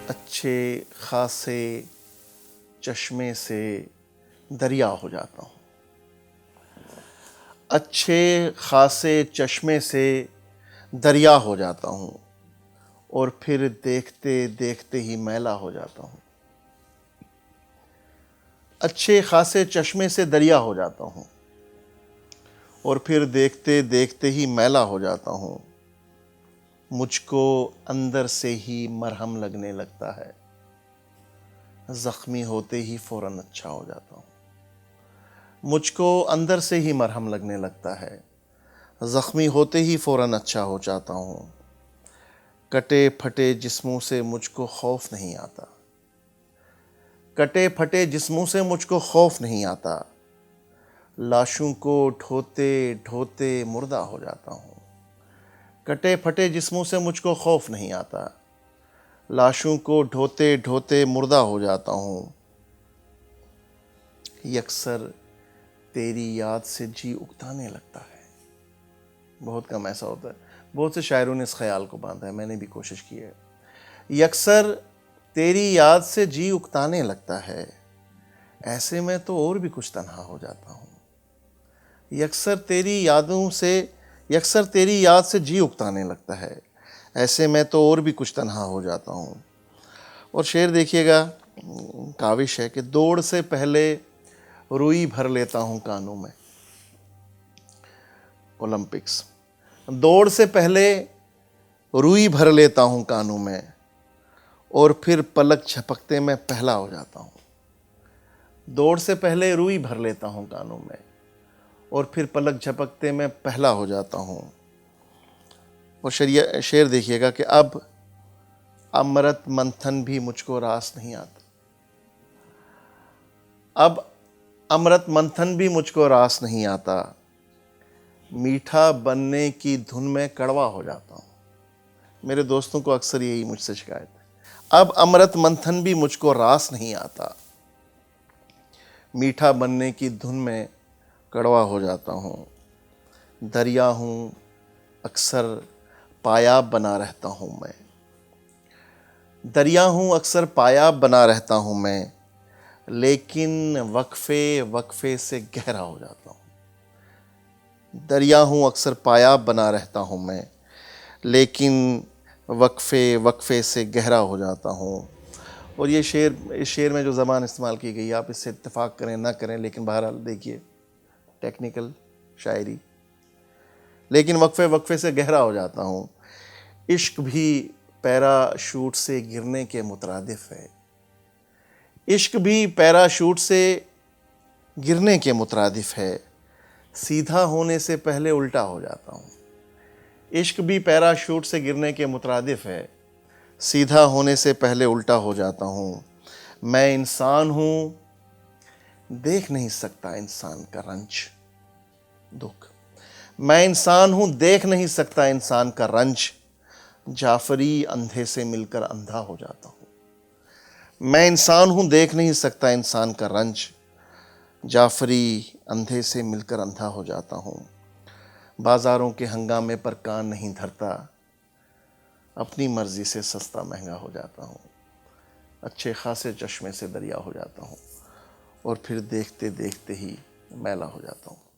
اچھے خاصے چشمے سے دریا ہو جاتا ہوں. اچھے خاصے چشمے سے دریا ہو جاتا ہوں اور پھر دیکھتے دیکھتے ہی میلا ہو جاتا ہوں. اچھے خاصے چشمے سے دریا ہو جاتا ہوں اور پھر دیکھتے دیکھتے ہی میلا ہو جاتا ہوں. مجھ کو اندر سے ہی مرہم لگنے لگتا ہے. زخمی ہوتے ہی فوراً اچھا ہو جاتا ہوں. مجھ کو اندر سے ہی مرہم لگنے لگتا ہے. زخمی ہوتے ہی فوراً اچھا ہو جاتا ہوں. کٹے پھٹے جسموں سے مجھ کو خوف نہیں آتا. کٹے پھٹے جسموں سے مجھ کو خوف نہیں آتا. لاشوں کو ڈھوتے ڈھوتے مردہ ہو جاتا ہوں. کٹے پھٹے جسموں سے مجھ کو خوف نہیں آتا. لاشوں کو ڈھوتے ڈھوتے مردہ ہو جاتا ہوں. یکسر تیری یاد سے جی اکتانے لگتا ہے. بہت کم ایسا ہوتا ہے. بہت سے شاعروں نے اس خیال کو باندھا ہے، میں نے بھی کوشش کی ہے. یکسر تیری یاد سے جی اکتانے لگتا ہے، ایسے میں تو اور بھی کچھ تنہا ہو جاتا ہوں. یکسر تیری یاد سے جی اکتانے لگتا ہے، ایسے میں تو اور بھی کچھ تنہا ہو جاتا ہوں. اور شعر دیکھیے گا، کاوش ہے کہ دوڑ سے پہلے روئی بھر لیتا ہوں کانوں میں. اولمپکس. دوڑ سے پہلے روئی بھر لیتا ہوں کانوں میں اور پھر پلک جھپکتے میں پہلا ہو جاتا ہوں. دوڑ سے پہلے روئی بھر لیتا ہوں کانوں میں اور پھر پلک جھپکتے میں پہلا ہو جاتا ہوں. اور شعر دیکھیے گا کہ اب امرت منتھن بھی مجھ کو راس نہیں آتا. اب امرت منتھن بھی مجھ کو راس نہیں آتا. میٹھا بننے کی دھن میں کڑوا ہو جاتا ہوں. میرے دوستوں کو اکثر یہی مجھ سے شکایت ہے. اب امرت منتھن بھی مجھ کو راس نہیں آتا. میٹھا بننے کی دھن میں کڑوا ہو جاتا ہوں. دریا ہوں اکثر پایاب بنا رہتا ہوں میں. دریا ہوں اکثر پایاب بنا رہتا ہوں میں، لیکن وقفے وقفے سے گہرا ہو جاتا ہوں. دریا ہوں اکثر پایاب بنا رہتا ہوں میں، لیکن وقفے وقفے سے گہرا ہو جاتا ہوں. اور یہ اس شعر میں جو زبان استعمال کی گئی، آپ اس سے اتفاق کریں نہ کریں، لیکن بہرحال دیکھیے ٹیکنیکل شاعری. لیکن وقفے وقفے سے گہرا ہو جاتا ہوں. عشق بھی پیراشوٹ سے گرنے کے مترادف ہے. عشق بھی پیراشوٹ سے گرنے کے مترادف ہے. سیدھا ہونے سے پہلے الٹا ہو جاتا ہوں. عشق بھی پیراشوٹ سے گرنے کے مترادف ہے. سیدھا ہونے سے پہلے الٹا ہو جاتا ہوں. میں انسان ہوں، دیکھ نہیں سکتا انسان کا رنج دکھ. میں انسان ہوں، دیکھ نہیں سکتا انسان کا رنج. جعفری اندھے سے مل کر اندھا ہو جاتا ہوں. میں انسان ہوں، دیکھ نہیں سکتا انسان کا رنج. جعفری اندھے سے مل کر اندھا ہو جاتا ہوں. بازاروں کے ہنگامے پر کان نہیں دھرتا. اپنی مرضی سے سستا مہنگا ہو جاتا ہوں. اچھے خاصے چشمے سے دریا ہو جاتا ہوں اور پھر دیکھتے دیکھتے ہی میلا ہو جاتا ہوں.